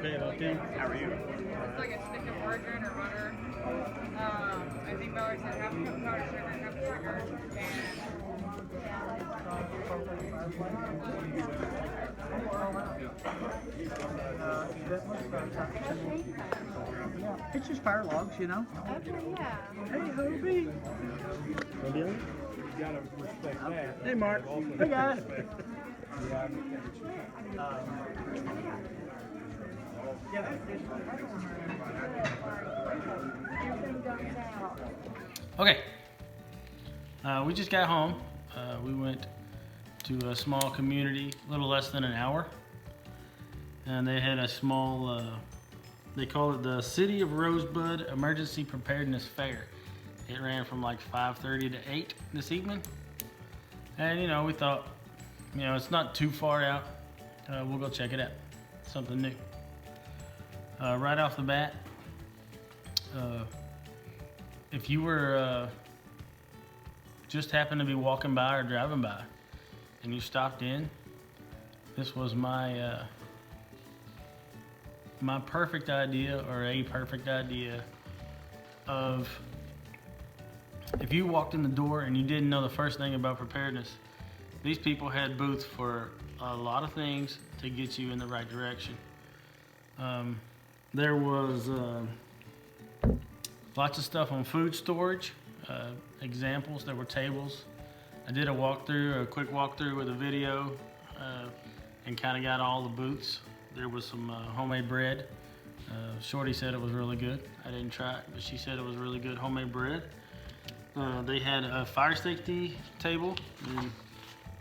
Okay about them? How are you? It's like a stick of margarine or butter. I think Valerie said half a cup of powdered sugar, half sugar, It's just fire logs, you know. Okay, yeah. Hey, Hobie. You gotta respect that. Hey, Mark. Hey, guys. Okay. We just got home. We went to a small community, a little less than an hour. And they had a small, they call it the City of Rosebud Emergency Preparedness Fair. It ran from like 5:30 to 8 this evening. And you know, we thought, you know, it's not too far out. We'll go check it out. Something new. Right off the bat, if you were just happened to be walking by or driving by and you stopped in, this was my my perfect idea, or a perfect idea, of if you walked in the door and you didn't know the first thing about preparedness. These people had booths for a lot of things to get you in the right direction. There was lots of stuff on food storage, examples. There were tables. I did a quick walkthrough with a video, and kind of got all the booths. There was some homemade bread. Shorty said it was really good. I didn't try it, but she said it was really good homemade bread. They had a fire safety table, and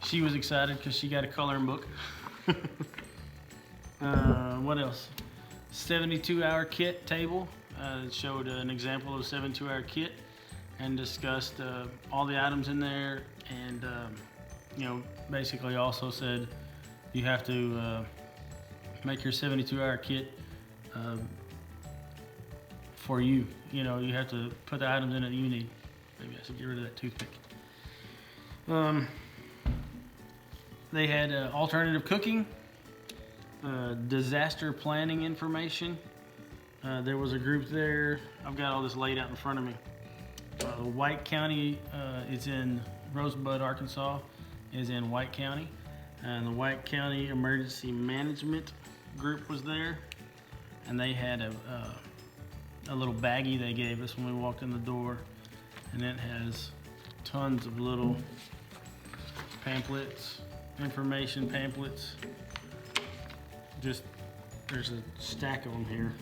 she was excited because she got a coloring book. What else? 72-hour kit table. It showed an example of a 72-hour kit and discussed all the items in there, and you know, basically also said you have to make your 72-hour kit for you. You know, you have to put the items in it you need. Maybe I should get rid of that toothpick. They had alternative cooking, disaster planning information. There was a group there. I've got all this laid out in front of me. White County is in Rosebud, Arkansas, is in White County. And the White County Emergency Management group was there. And they had a little baggie they gave us when we walked in the door. And it has tons of little pamphlets, information pamphlets. Just, there's a stack of them here.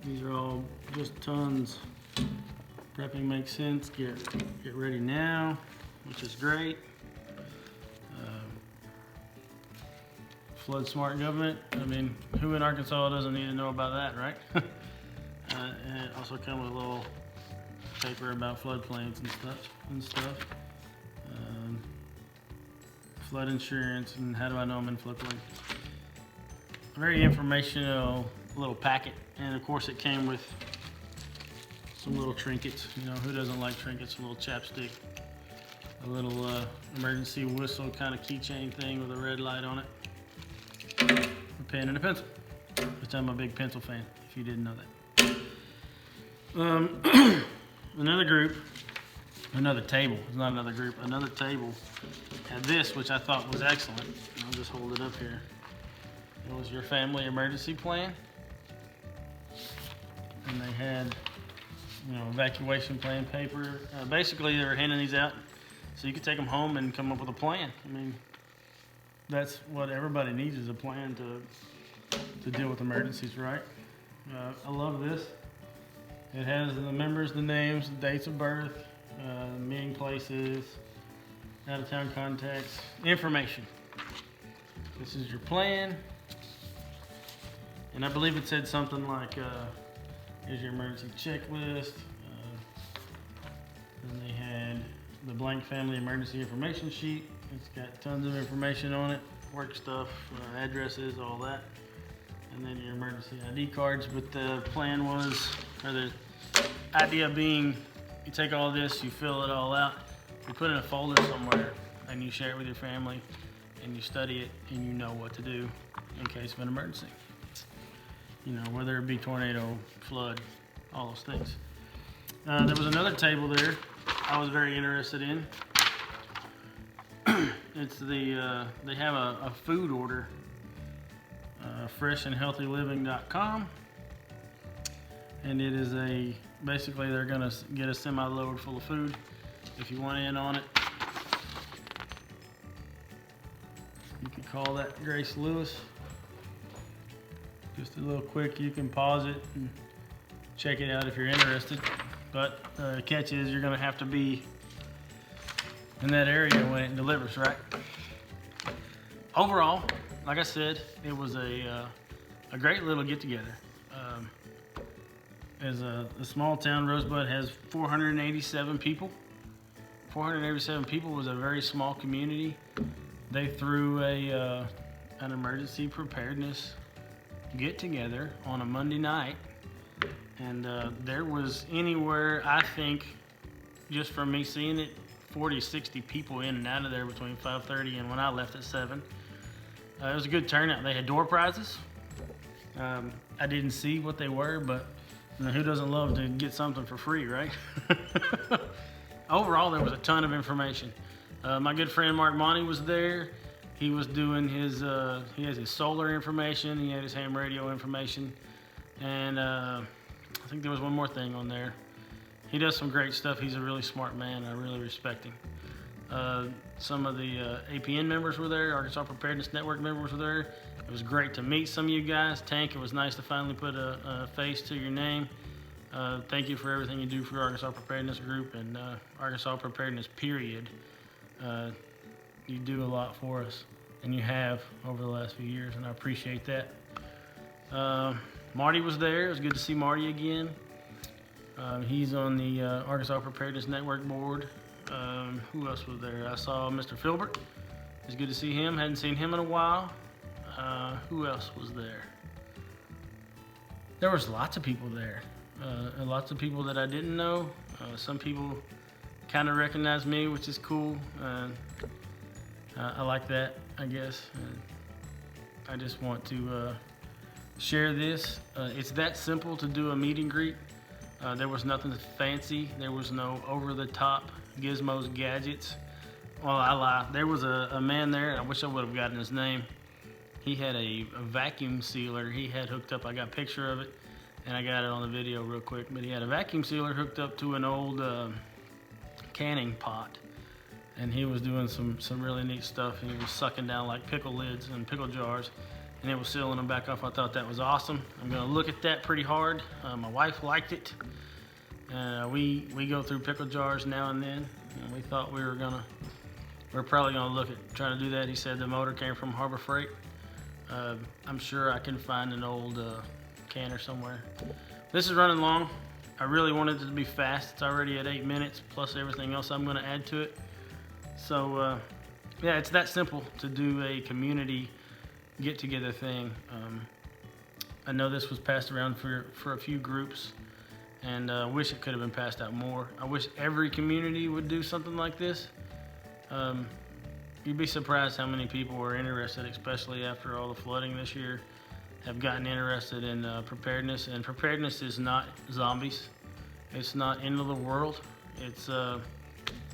These are all just tons. Prepping makes sense. Get ready now, which is great. Flood smart government. I mean, who in Arkansas doesn't need to know about that, right? And it also comes with a little paper about floodplains and stuff. Flood insurance and how do I know I'm in floodplain. A very informational little packet, and of course it came with some little trinkets. You know, who doesn't like trinkets? A little chapstick, a little emergency whistle kind of keychain thing with a red light on it, a pen and a pencil, which I'm a big pencil fan, if you didn't know that. Another table, it's not another group, another table had this, which I thought was excellent. I'll just hold it up here. It was your family emergency plan. And they had, you know, evacuation plan paper. Basically, they were handing these out so you could take them home and come up with a plan. I mean, that's what everybody needs, is a plan to deal with emergencies, right? I love this. It has the members, the names, the dates of birth, meeting places, out-of-town contacts, information. This is your plan. And I believe it said something like, here's your emergency checklist. Then they had the blank family emergency information sheet. It's got tons of information on it, work stuff, addresses, all that. And then your emergency ID cards. But the plan was, or the idea being, you take all this, you fill it all out, you put it in a folder somewhere, and you share it with your family, and you study it, and you know what to do in case of an emergency. You know, whether it be tornado, flood, all those things. There was another table there I was very interested in. It's the, they have a food order, freshandhealthyliving.com. And it is basically they're gonna get a semi-load full of food. If you want in on it, you can call that Grace Lewis. Just a little quick, you can pause it and check it out if you're interested. But the catch is you're gonna have to be in that area when it delivers, right? Overall, like I said, it was a great little get-together. As a small town, Rosebud has 487 people. 487 people was a very small community. They threw an emergency preparedness get-together on a Monday night, and there was anywhere, I think, just from me seeing it, 40, 60 people in and out of there between 5:30 and when I left at 7. It was a good turnout. They had door prizes. I didn't see what they were, but you know, who doesn't love to get something for free, right? Overall, there was a ton of information. My good friend Mark Monty was there. He was doing his, he has his solar information, he had his ham radio information, and I think there was one more thing on there. He does some great stuff. He's a really smart man. I really respect him. Some of the APN members were there, Arkansas Preparedness Network members were there. It was great to meet some of you guys. Tank, it was nice to finally put a face to your name. Thank you for everything you do for Arkansas Preparedness Group and Arkansas Preparedness, period. You do a lot for us, and you have over the last few years, and I appreciate that. Marty was there. It was good to see Marty again. He's on the Arkansas Preparedness Network board. Who else was there? I saw Mr. Filbert. It was good to see him. Hadn't seen him in a while. Who else was there? There was lots of people there. Lots of people that I didn't know. Some people kind of recognized me, which is cool. I like that, I guess. I just want to share this. It's that simple to do a meet and greet. There was nothing fancy. There was no over-the-top gizmos, gadgets. Well, I lie. There was a man there. I wish I would have gotten his name. He had a vacuum sealer he had hooked up. I got a picture of it, and I got it on the video real quick. But he had a vacuum sealer hooked up to an old canning pot, and he was doing some really neat stuff. He was sucking down like pickle lids and pickle jars, and it was sealing them back off. I thought that was awesome. I'm gonna look at that pretty hard. My wife liked it. We go through pickle jars now and then, and we thought we're probably gonna look at trying to do that. He said the motor came from Harbor Freight. I'm sure I can find an old canner somewhere. This is running long. I really wanted it to be fast. It's already at 8 minutes, plus everything else I'm gonna add to it. So yeah, it's that simple to do a community get-together thing. I know this was passed around for a few groups, and I wish it could have been passed out more. I wish every community would do something like this. You'd be surprised how many people were interested, especially after all the flooding this year, have gotten interested in preparedness. And preparedness is not zombies. It's not end of the world. It's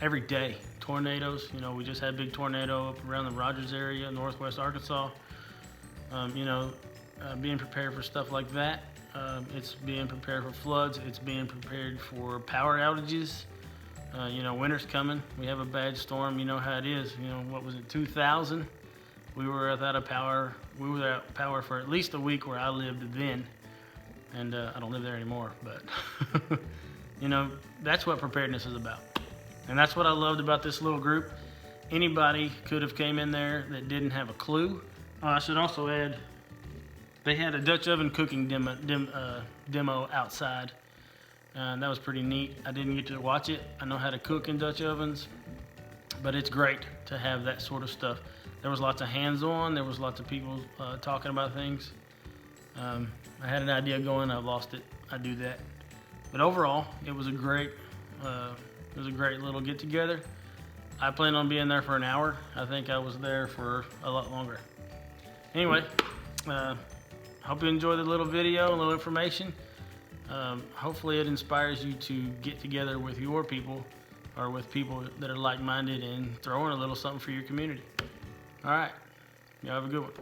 every day. Tornadoes, you know, we just had a big tornado up around the Rogers area, northwest Arkansas. Being prepared for stuff like that. It's being prepared for floods. It's being prepared for power outages. Winter's coming. We have a bad storm. You know how it is. You know, what was it, 2000? We were without power. We were without power for at least a week where I lived then. and I don't live there anymore, but you know, that's what preparedness is about. And that's what I loved about this little group. Anybody could have came in there that didn't have a clue. I should also add, they had a Dutch oven cooking demo outside. That was pretty neat. I didn't get to watch it. I know how to cook in Dutch ovens, but it's great to have that sort of stuff. There was lots of hands-on. There was lots of people talking about things. I had an idea going. I lost it. I do that. But overall, it was a great little get-together. I plan on being there for an hour. I think I was there for a lot longer. Anyway, hope you enjoyed the little video, a little information. Hopefully it inspires you to get together with your people or with people that are like-minded and throw in a little something for your community. All right, y'all have a good one.